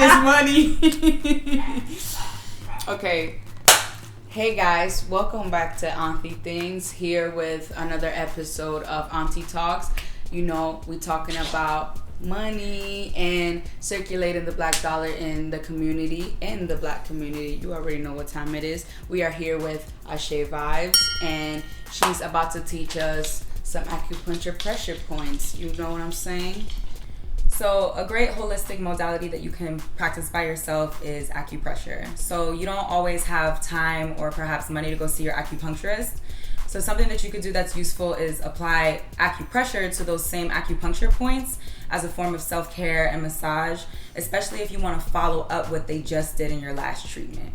this money. Okay. Hey guys, welcome back to Auntie Things, here with another episode of Auntie Talks. You know, we talking about money and circulating the black dollar in the community, in the black community. You already know what time it is. We are here with Ashe Vibes, and she's about to teach us some acupuncture pressure points. You know what I'm saying? So a great holistic modality that you can practice by yourself is acupressure. So you don't always have time or perhaps money to go see your acupuncturist. So something that you could do that's useful is apply acupressure to those same acupuncture points as a form of self-care and massage, especially if you want to follow up what they just did in your last treatment.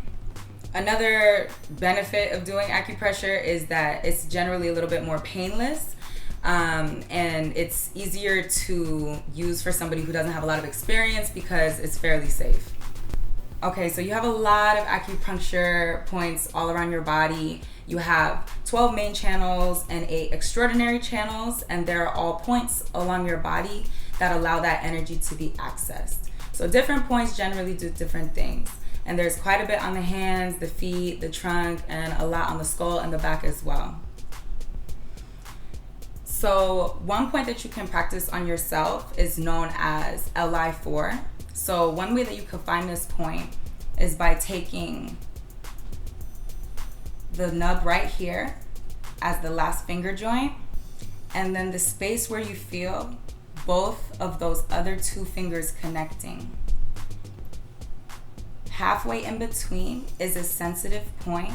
Another benefit of doing acupressure is that it's generally a little bit more painless. And it's easier to use for somebody who doesn't have a lot of experience because it's fairly safe. Okay, so you have a lot of acupuncture points all around your body. You have 12 main channels and 8 extraordinary channels, and they're all points along your body that allow that energy to be accessed. So different points generally do different things. And there's quite a bit on the hands, the feet, the trunk, and a lot on the skull and the back as well. So one point that you can practice on yourself is known as Li4. So one way that you can find this point is by taking the nub right here as the last finger joint, and then the space where you feel both of those other 2 fingers connecting. Halfway in between is a sensitive point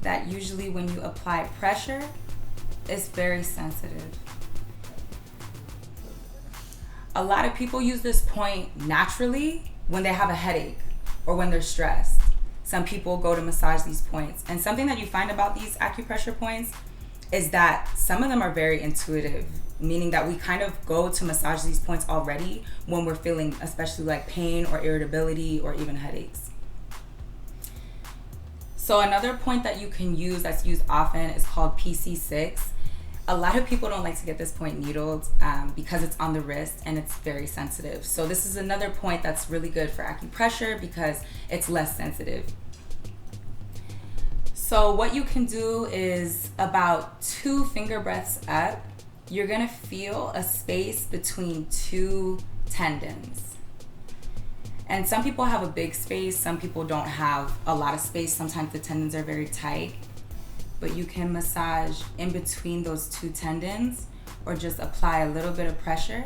that usually when you apply pressure, it's very sensitive. A lot of people use this point naturally when they have a headache or when they're stressed. Some people go to massage these points. And something that you find about these acupressure points is that some of them are very intuitive, meaning that we kind of go to massage these points already when we're feeling especially like pain or irritability or even headaches. So another point that you can use that's used often is called PC6. A lot of people don't like to get this point needled because it's on the wrist and it's very sensitive. So this is another point that's really good for acupressure because it's less sensitive. So what you can do is about 2 finger breaths up, you're gonna feel a space between 2 tendons. And some people have a big space, some people don't have a lot of space. Sometimes the tendons are very tight. But you can massage in between those 2 tendons or just apply a little bit of pressure.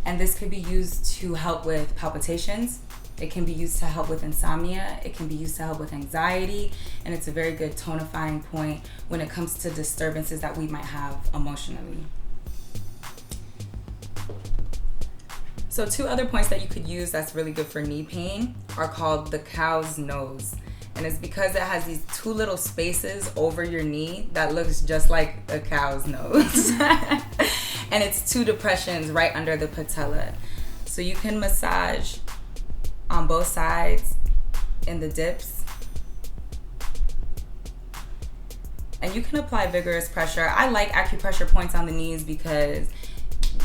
And this could be used to help with palpitations. It can be used to help with insomnia. It can be used to help with anxiety. And it's a very good tonifying point when it comes to disturbances that we might have emotionally. So 2 other points that you could use that's really good for knee pain are called the cow's nose. And it's because it has these 2 little spaces over your knee that looks just like a cow's nose. And it's 2 depressions right under the patella. So you can massage on both sides in the dips. And you can apply vigorous pressure. I like acupressure points on the knees because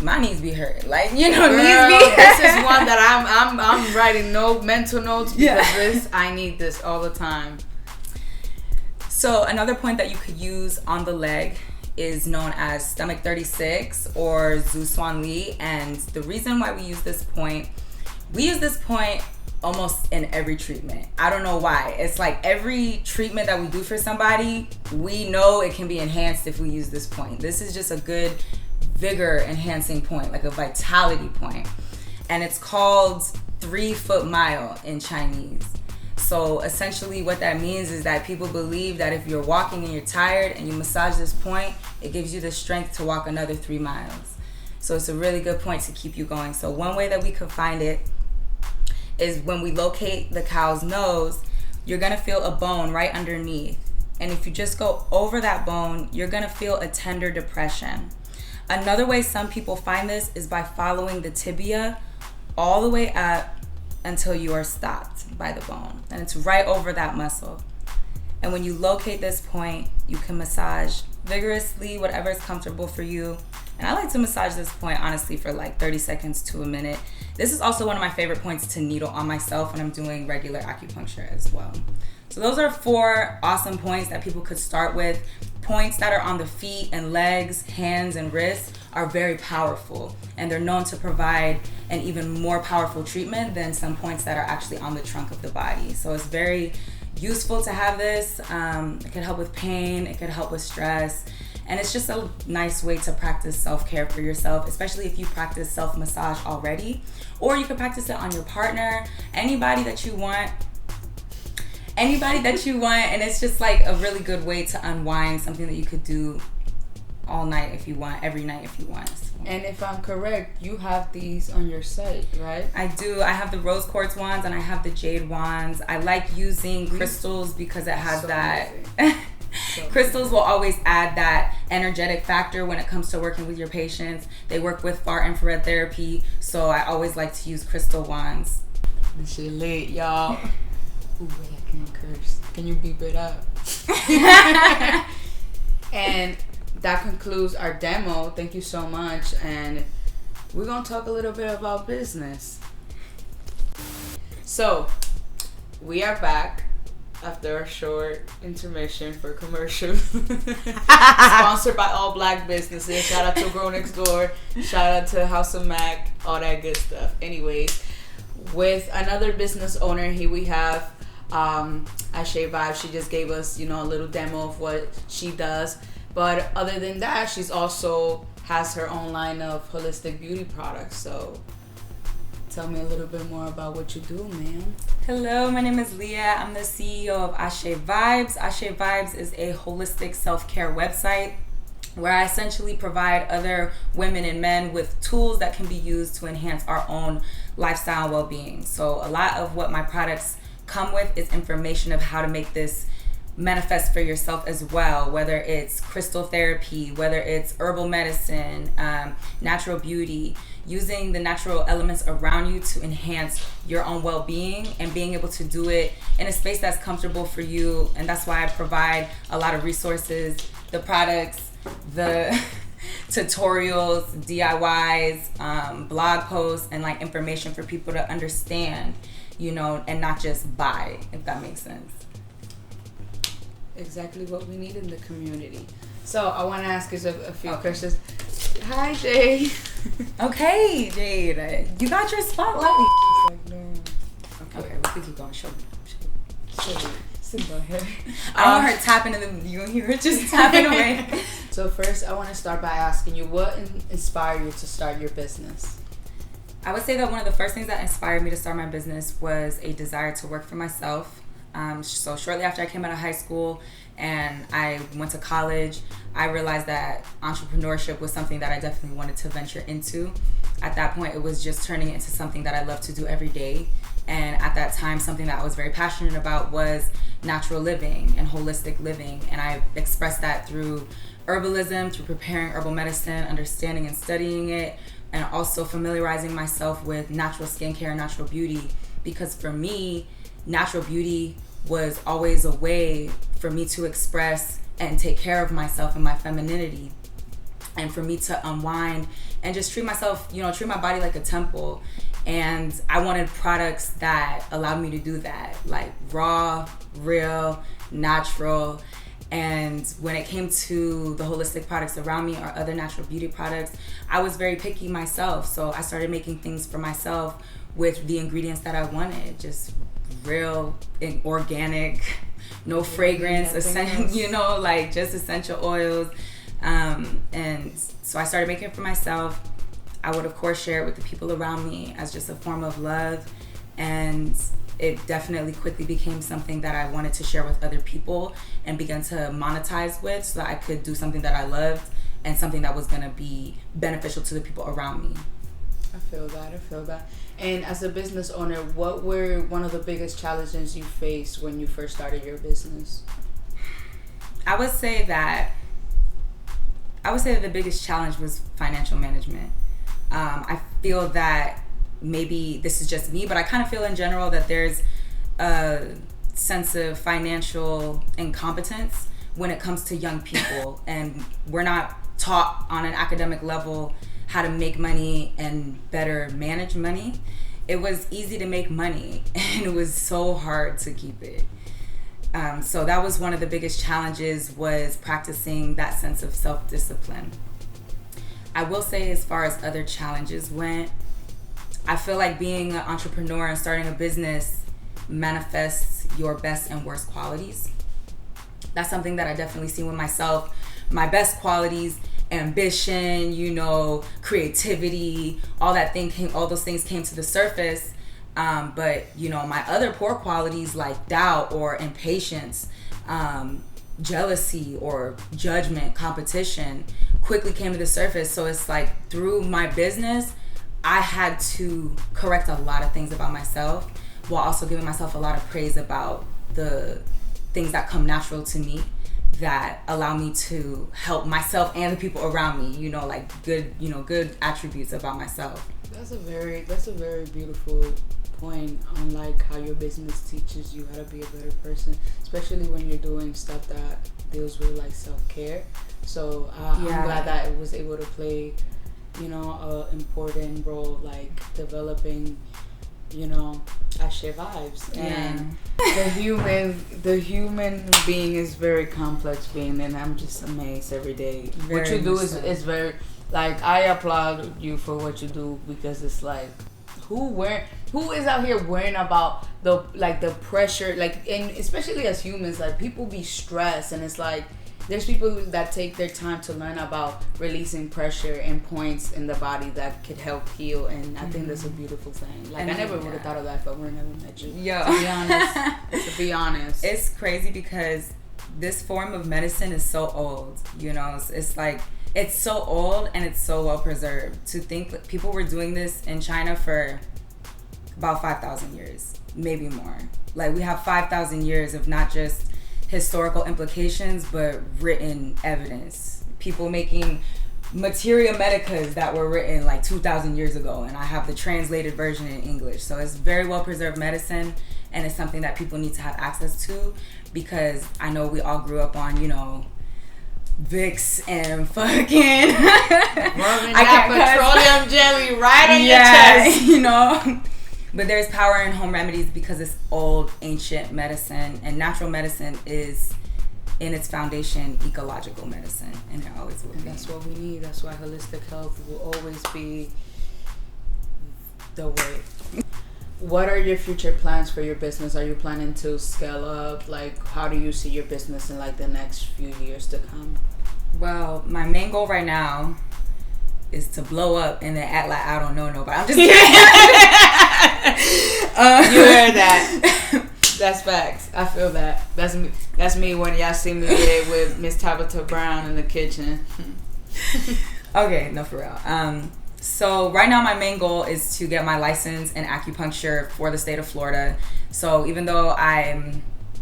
my knees be hurt. Like, you know, girl, knees be hurt. This is one that I'm writing mental notes because I need this all the time. So another point that you could use on the leg is known as stomach 36 or Zhu Swan Li. And the reason why we use this point almost in every treatment. I don't know why. It's like every treatment that we do for somebody, we know it can be enhanced if we use this point. This is just a good vigor enhancing point, like a vitality point. And it's called 3-foot mile in Chinese. So essentially what that means is that people believe that if you're walking and you're tired and you massage this point, it gives you the strength to walk another 3 miles. So it's a really good point to keep you going. So one way that we could find it is when we locate the cow's nose, you're gonna feel a bone right underneath. And if you just go over that bone, you're gonna feel a tender depression. Another way some people find this is by following the tibia all the way up until you are stopped by the bone. And it's right over that muscle. And when you locate this point, you can massage vigorously, whatever is comfortable for you, And I like to massage this point, honestly, for like 30 seconds to a minute. This is also one of my favorite points to needle on myself when I'm doing regular acupuncture as well. So those are 4 awesome points that people could start with. Points that are on the feet and legs, hands, and wrists are very powerful, and they're known to provide an even more powerful treatment than some points that are actually on the trunk of the body. So it's very useful to have this. It could help with pain, it could help with stress, and it's just a nice way to practice self-care for yourself, especially if you practice self-massage already, or you could practice it on your partner, anybody that you want, and it's just like a really good way to unwind, something that you could do all night if you want, every night if you want. So. And if I'm correct, you have these on your site, right? I do. I have the rose quartz wands and I have the jade wands. I like using crystals because it has crystals will always add that energetic factor when it comes to working with your patients. They work with far infrared therapy, so I always like to use crystal wands. This shit lit, y'all. Ooh, wait, I can't curse. Can you beep it up? And that concludes our demo. Thank you so much. And we're going to talk a little bit about business. So, we are back after a short intermission for commercials. Sponsored by all black businesses. Shout out to Girl Next Door. Shout out to House of Mac. All that good stuff. Anyways, with another business owner, here we have Ashe Vibes. She just gave us, a little demo of what she does. But other than that, she's also has her own line of holistic beauty products. So tell me a little bit more about what you do, ma'am. Hello, my name is Leah. I'm the CEO of Ashe Vibes. Ashe Vibes is a holistic self-care website where I essentially provide other women and men with tools that can be used to enhance our own lifestyle well-being. So a lot of what my products come with is information of how to make this manifest for yourself as well, whether it's crystal therapy, whether it's herbal medicine, natural beauty, using the natural elements around you to enhance your own well-being and being able to do it in a space that's comfortable for you. And that's why I provide a lot of resources, the products, the tutorials, DIYs, blog posts, and like information for people to understand, and not just buy, if that makes sense. Exactly what we need in the community. So I want to ask you a few questions. Hi, Jade. Okay, Jade. You got your spotlight. Okay, we can keep going. Show me. Go ahead. I want her tapping in the... You hear her just tapping away. So first, I want to start by asking you, what inspired you to start your business? I would say that one of the first things that inspired me to start my business was a desire to work for myself. So shortly after I came out of high school and I went to college, I realized that entrepreneurship was something that I definitely wanted to venture into. At that point, it was just turning into something that I love to do every day. And at that time, something that I was very passionate about was natural living and holistic living. And I expressed that through herbalism, through preparing herbal medicine, understanding and studying it, and also familiarizing myself with natural skincare and natural beauty. Because for me, natural beauty was always a way for me to express and take care of myself and my femininity, and for me to unwind and just treat myself, treat my body like a temple. And I wanted products that allowed me to do that, like raw, real, natural. And when it came to the holistic products around me or other natural beauty products, I was very picky myself. So I started making things for myself with the ingredients that I wanted, just real and organic, no fragrance, just essential oils. And so I started making it for myself. I would of course share it with the people around me as just a form of love, and it definitely quickly became something that I wanted to share with other people and began to monetize with, so that I could do something that I loved and something that was going to be beneficial to the people around me. I feel that. And as a business owner, what were one of the biggest challenges you faced when you first started your business? I would say that the biggest challenge was financial management. I feel that maybe this is just me, but I kind of feel in general that there's a sense of financial incompetence when it comes to young people, and we're not taught on an academic level how to make money and better manage money. It was easy to make money, and it was so hard to keep it. So that was one of the biggest challenges, was practicing that sense of self-discipline. I will say, as far as other challenges went, I feel like being an entrepreneur and starting a business manifests your best and worst qualities. That's something that I definitely see with myself. My best qualities, ambition, creativity, all those things came to the surface. But my other poor qualities, like doubt or impatience, jealousy or judgment, competition, quickly came to the surface. So it's like, through my business, I had to correct a lot of things about myself, while also giving myself a lot of praise about the things that come natural to me, that allow me to help myself and the people around me, good attributes about myself. That's a very beautiful point on like how your business teaches you how to be a better person, especially when you're doing stuff that deals with like self-care. So I'm glad that it was able to play, a important role, like developing, Ashe vibes. And the human being is very complex being, and I'm just amazed every day. What you do is very, like, I applaud you for what you do, because it's like, who is out here worrying about the pressure, and especially as humans, like, people be stressed, and it's like, there's people that take their time to learn about releasing pressure and points in the body that could help heal, and I think that's a beautiful thing. Like, I never would have thought of that if I would never met you. To be honest, it's crazy, because this form of medicine is so old. It's like, it's so old and it's so well preserved. To think that people were doing this in China for about 5,000 years, maybe more. Like, we have 5,000 years of not just historical implications, but written evidence. People making materia medicas that were written like 2,000 years ago, and I have the translated version in English. So it's very well preserved medicine, and it's something that people need to have access to, because I know we all grew up on, Vicks and fucking petroleum jelly right on your chest. But there's power in home remedies, because it's old, ancient medicine, and natural medicine is, in its foundation, ecological medicine, and it always will be. That's what we need. That's why holistic health will always be the way. What are your future plans for your business? Are you planning to scale up? Like, how do you see your business in like the next few years to come? Well, my main goal right now is to blow up and then act like I don't know nobody. I'm just kidding. You heard that. That's facts. I feel that. That's me when y'all see me with Miss Tabitha Brown in the kitchen. Okay, no, for real. So right now my main goal is to get my license in acupuncture for the state of Florida. So even though I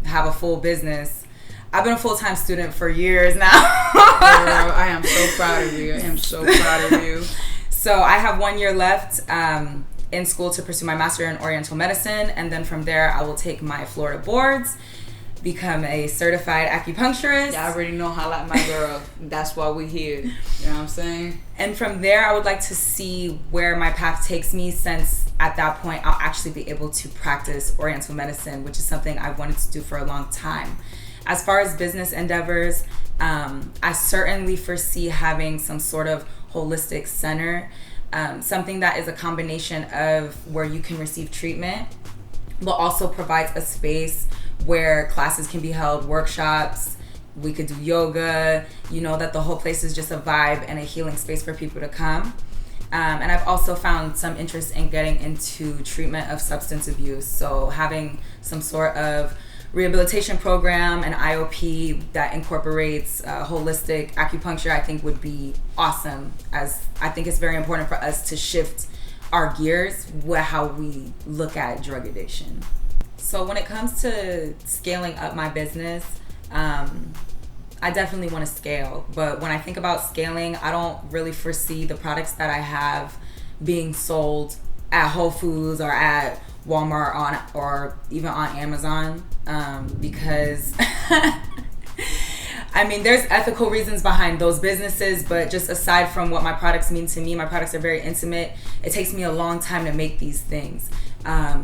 have a full business, I've been a full-time student for years now. Girl, I am so proud of you. I am so proud of you. So I have 1 year left in school to pursue my master in Oriental medicine, and then from there I will take my Florida boards, become a certified acupuncturist. Yeah, I already know how like my girl. That's why we here. You know what I'm saying? And from there, I would like to see where my path takes me, since at that point I'll actually be able to practice Oriental medicine, which is something I've wanted to do for a long time. As far as business endeavors, I certainly foresee having some sort of holistic center, something that is a combination of where you can receive treatment, but also provides a space where classes can be held, workshops, we could do yoga, that the whole place is just a vibe and a healing space for people to come. And I've also found some interest in getting into treatment of substance abuse. So having some sort of rehabilitation program, an IOP that incorporates holistic acupuncture, I think would be awesome, as I think it's very important for us to shift our gears with how we look at drug addiction. So when it comes to scaling up my business, I definitely want to scale. But when I think about scaling, I don't really foresee the products that I have being sold at Whole Foods or at Walmart or even on Amazon, because I mean, there's ethical reasons behind those businesses, but just aside from what my products mean to me, my products are very intimate. It takes me a long time to make these things.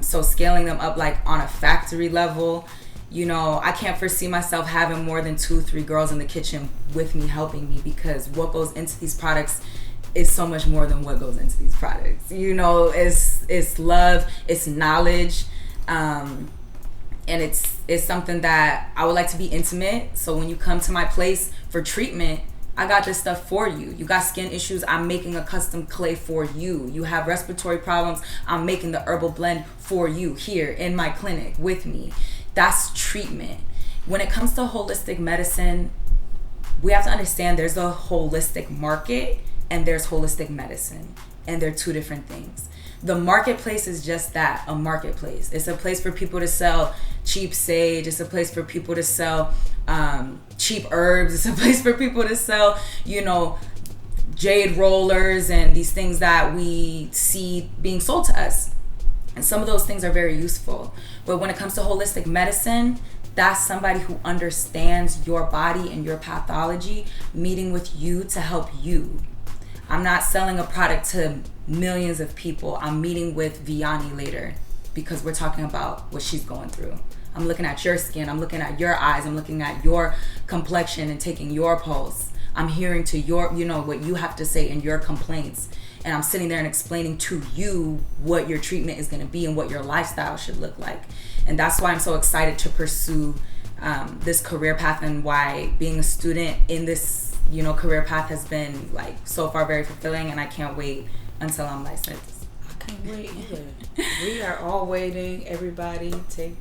So scaling them up like on a factory level, you know, I can't foresee myself having more than 2-3 girls in the kitchen with me helping me, because what goes into these products is so much more than what goes into these products. You know, it's love, it's knowledge, and it's something that I would like to be intimate. So when you come to my place for treatment, I got this stuff for you. You got skin issues, I'm making a custom clay for you. You have respiratory problems, I'm making the herbal blend for you here in my clinic with me. That's treatment. When it comes to holistic medicine, we have to understand there's a holistic market and there's holistic medicine, and they're two different things. The marketplace is just that, a marketplace. It's a place for people to sell cheap sage. It's a place for people to sell cheap herbs. It's a place for people to sell, you know, jade rollers and these things that we see being sold to us. And some of those things are very useful. But when it comes to holistic medicine, that's somebody who understands your body and your pathology, meeting with you to help you. I'm not selling a product to millions of people. I'm meeting with Vianney later because we're talking about what she's going through. I'm looking at your skin. I'm looking at your eyes. I'm looking at your complexion and taking your pulse. I'm hearing to your, you know, what you have to say in your complaints. And I'm sitting there and explaining to you what your treatment is going to be and what your lifestyle should look like. And that's why I'm so excited to pursue this career path, and why being a student in this, you know, career path has been like so far very fulfilling, and I can't wait until I'm licensed. I can't wait either. We are all waiting. Everybody, take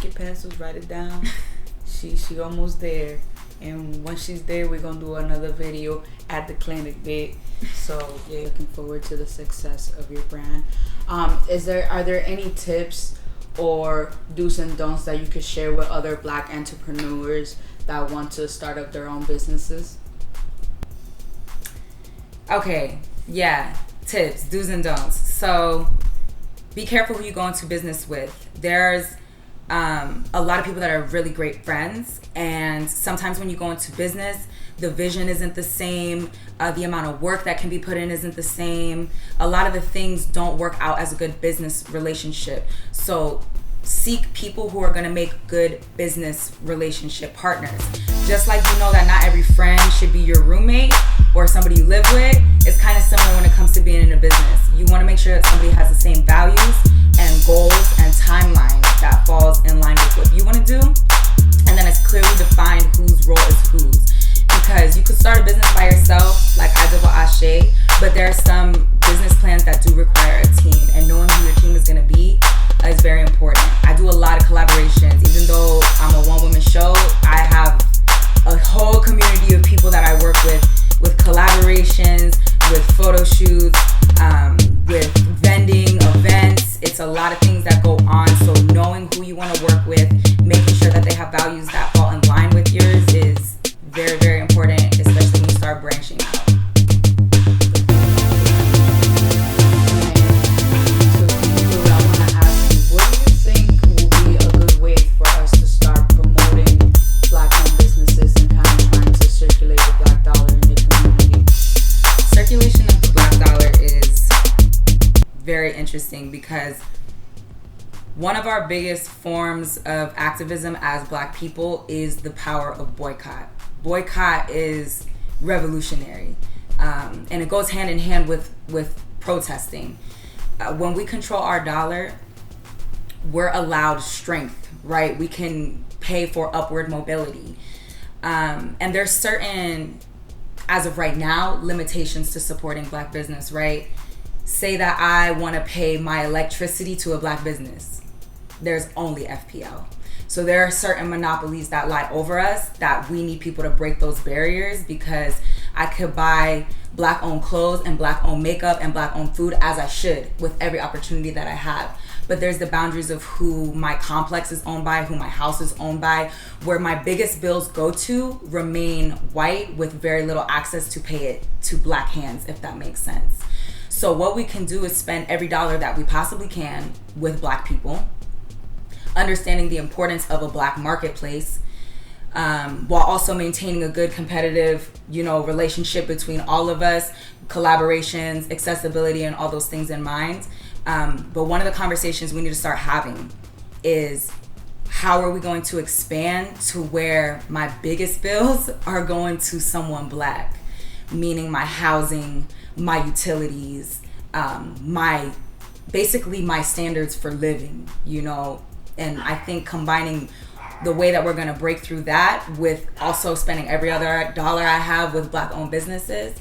your pencils, write it down. She almost there. And once she's there, we're gonna do another video at the clinic bit. So yeah, looking forward to the success of your brand. Are there any tips or do's and don'ts that you could share with other Black entrepreneurs that want to start up their own businesses? Okay, yeah, tips, do's and don'ts. So be careful who you go into business with. There's a lot of people that are really great friends, and sometimes when you go into business, the vision isn't the same, the amount of work that can be put in isn't the same. A lot of the things don't work out as a good business relationship. So seek people who are going to make good business relationship partners. Just like you know that not every friend should be your roommate or somebody you live with, it's kind of similar when it comes to being in a business. You want to make sure that somebody has the same values and goals and timeline that falls in line with what you want to do, and then it's clearly defined whose role is whose. Because you could start a business by yourself, like I did with Ashe, but there are some business plans that do require a team, and knowing who your team is going to be is very important. I do a lot of collaborations. Even though I'm a one-woman show, I have a whole community of people that I work with collaborations, with photo shoots, with vending, events. It's a lot of things that go on. So knowing who you want to work with, making sure that they have values that fall in line with yours is very, very important, especially when you start branching out. Very interesting, because one of our biggest forms of activism as Black people is the power of boycott. Boycott is revolutionary, and it goes hand in hand with protesting. When we control our dollar, we're allowed strength, right? We can pay for upward mobility, and there's certain, as of right now, limitations to supporting Black business, right? Say that I want to pay my electricity to a Black business. There's only FPL. So there are certain monopolies that lie over us that we need people to break those barriers, because I could buy Black-owned clothes and Black-owned makeup and Black-owned food as I should with every opportunity that I have. But there's the boundaries of who my complex is owned by, who my house is owned by, where my biggest bills go to remain white with very little access to pay it to Black hands, if that makes sense. So what we can do is spend every dollar that we possibly can with Black people, understanding the importance of a Black marketplace, while also maintaining a good competitive, relationship between all of us, collaborations, accessibility, and all those things in mind. But one of the conversations we need to start having is, how are we going to expand to where my biggest bills are going to someone Black? Meaning my housing, my utilities, basically my standards for living, And I think combining the way that we're going to break through that with also spending every other dollar I have with Black-owned businesses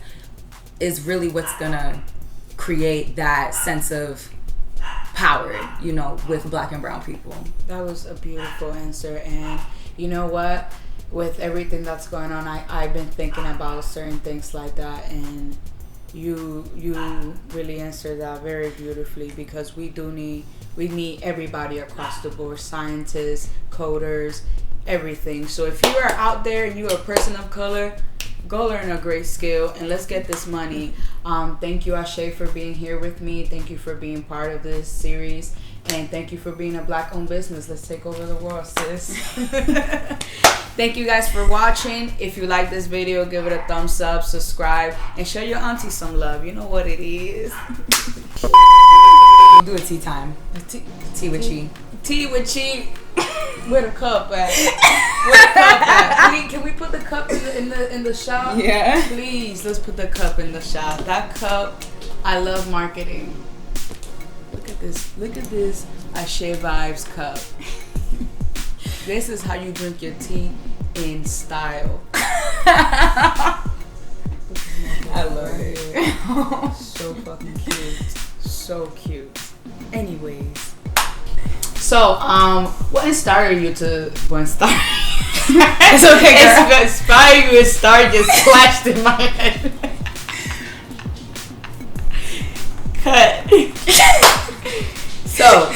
is really what's going to create that sense of power, with Black and brown people. That was a beautiful answer. And you know what? With everything that's going on, I've been thinking about certain things like that, and you really answered that very beautifully, because we need everybody across the board, scientists, coders, everything. So if you are out there and you are a person of color, go learn a great skill and let's get this money. Thank you, Ashe, for being here with me. Thank you for being part of this series, and thank you for being a Black-owned business. Let's take over the world, sis. Thank you guys for watching. If you like this video, give it a thumbs up, subscribe, and show your auntie some love. You know what it is. We'll do a tea time. Tea with Chi. Tea with Chi. Where the cup at? Where the cup at? Can we put the cup in the shop? Yeah. Please, let's put the cup in the shop. That cup, I love marketing. Look at this. Look at this Ashe Vibes cup. This is how you drink your tea in style. I love it. So fucking cute. So cute. Anyways. So, what inspired you to... What inspired... It's okay, girl. What inspired you to start just flashed in my head. Cut. So...